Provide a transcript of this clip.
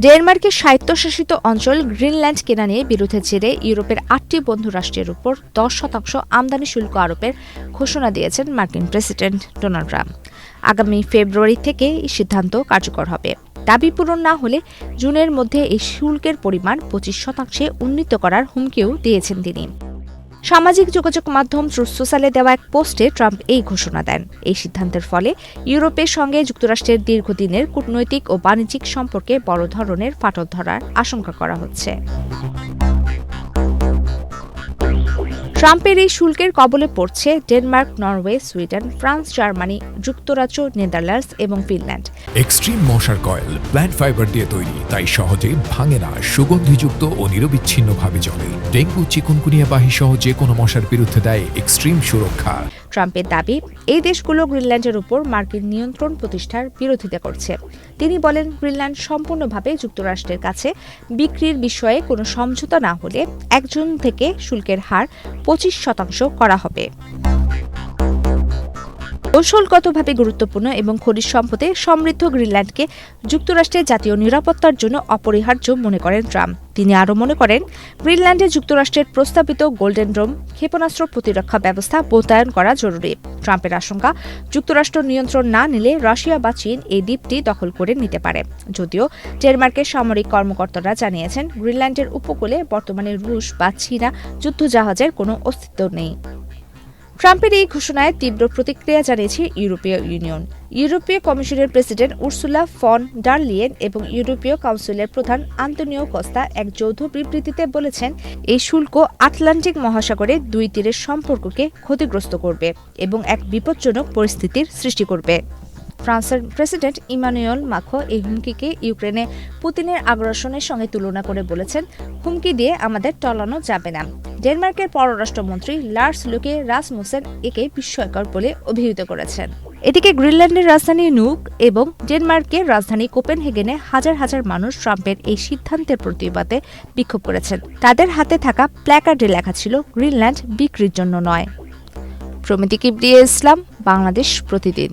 ডেনমার্কের স্বায়ত্তশাসিত অঞ্চল গ্রিনল্যান্ড কেনা নিয়ে বিরোধের জেরে ইউরোপের ৮টি বন্ধু রাষ্ট্রের উপর ১০% আমদানি শুল্ক আরোপের ঘোষণা দিয়েছেন মার্কিন প্রেসিডেন্ট ডোনাল্ড ট্রাম্প। আগামী ফেব্রুয়ারি থেকে এই সিদ্ধান্ত কার্যকর হবে। দাবি পূরণ না হলে জুনের মধ্যে এই শুল্কের পরিমাণ ২৫% উন্নীত করার হুমকিও দিয়েছেন তিনি। সামাজিক যোগাযোগ মাধ্যম ট্রুথ সোশ্যালে দেওয়া এক পোস্টে ট্রাম্প এই ঘোষণা দেন। এই সিদ্ধান্তের ফলে ইউরোপের সঙ্গে যুক্তরাষ্ট্রের দীর্ঘদিনের কূটনৈতিক ও বাণিজ্যিক সম্পর্কে বড় ধরনের ফাটল ধরার আশঙ্কা করা হচ্ছে। ট্রাম্পের এই শুল্কের কবলে পড়ছে Denmark, Norway, Sweden, France, Germany, যুক্তরাজ্য, নেদারল্যান্ডস এবং ফিনল্যান্ড। এক্সট্রিম মশার কয়েল প্ল্যান্ট ফাইবার দিয়ে তৈরি, তাই সহজে ভাঙে না, সুগন্ধিযুক্ত ও নিরবিচ্ছিন্নভাবে জ্বলে। ডেঙ্গু, চিকুনগুনিয়া বাহি সহ যে কোনো মশার বিরুদ্ধে দেয় এক্সট্রিম সুরক্ষা। ট্রাম্পের দাবি, এই দেশগুলো গ্রিনল্যান্ডের উপর মার্কিন নিয়ন্ত্রণ প্রতিষ্ঠার বিরোধিতা করছে। তিনি বলেন, গ্রিনল্যান্ড সম্পূর্ণভাবে যুক্তরাষ্ট্রের কাছে বিক্রির বিষয়ে কোনো সমঝোতা না হলে ১ জুন থেকে শুল্কের হার ২৫% করা হবে। কৌশলগতভাবে গুরুত্বপূর্ণ এবং খনিজ সম্পদে সমৃদ্ধ গ্রিনল্যান্ডকে যুক্তরাষ্ট্রের জাতীয় নিরাপত্তার জন্য অপরিহার্য মনে করেন ট্রাম্প। তিনি আরও মনে করেন, গ্রিনল্যান্ডে যুক্তরাষ্ট্রের প্রস্তাবিত গোল্ডেন ডোম ক্ষেপণাস্ত্র প্রতিরক্ষা ব্যবস্থা মোতায়েন করা জরুরি। ট্রাম্পের আশঙ্কা, যুক্তরাষ্ট্র নিয়ন্ত্রণ না নিলে রাশিয়া বা চীন এই দ্বীপটি দখল করে নিতে পারে। যদিও ডেনমার্কের সামরিক কর্মকর্তারা জানিয়েছেন, গ্রিনল্যান্ডের উপকূলে বর্তমানে রুশ বা চীনা যুদ্ধজাহাজের কোনো অস্তিত্ব নেই। ট্রাম্পের এই ঘোষণায় তীব্র প্রতিক্রিয়া জানিয়েছে ইউরোপীয় ইউনিয়ন। ইউরোপীয় কমিশনের president Ursula von der Leyen এবং ইউরোপীয় কাউন্সিলের প্রধান আন্তোনিও কস্তা এক যৌথ বিবৃতিতে বলেছেন, এই শুল্ক আটলান্টিক মহাসাগরে দুই তীরের সম্পর্ককে ক্ষতিগ্রস্ত করবে এবং এক বিপজ্জনক পরিস্থিতির সৃষ্টি করবে। ফ্রান্সের প্রেসিডেন্ট ইমানুয়েল মাখোঁ এই হুমকিকে ইউক্রেনে পুতিনের আগ্রাসনের সঙ্গে তুলনা করে বলেছেন, হুমকি দিয়ে আমাদের টলানো যাবে না। ডেনমার্কের পররাষ্ট্রমন্ত্রী লার্স লুকে রাসমুসেন একে বিস্ময়কর বলে অভিহিত করেছেন। এদিকে গ্রিনল্যান্ডের রাজধানী নুক এবং ডেনমার্কের রাজধানী কোপেনহেগেনে হাজার হাজার মানুষ ট্রাম্পের এই সিদ্ধান্তের প্রতিবাদে বিক্ষোভ করেছেন। তাদের হাতে থাকা প্ল্যাকার্ডে লেখা ছিল, গ্রিনল্যান্ড বিক্রির জন্য নয়। প্রমিতি কিবরিয়া ইসলাম, বাংলাদেশ প্রতিদিন।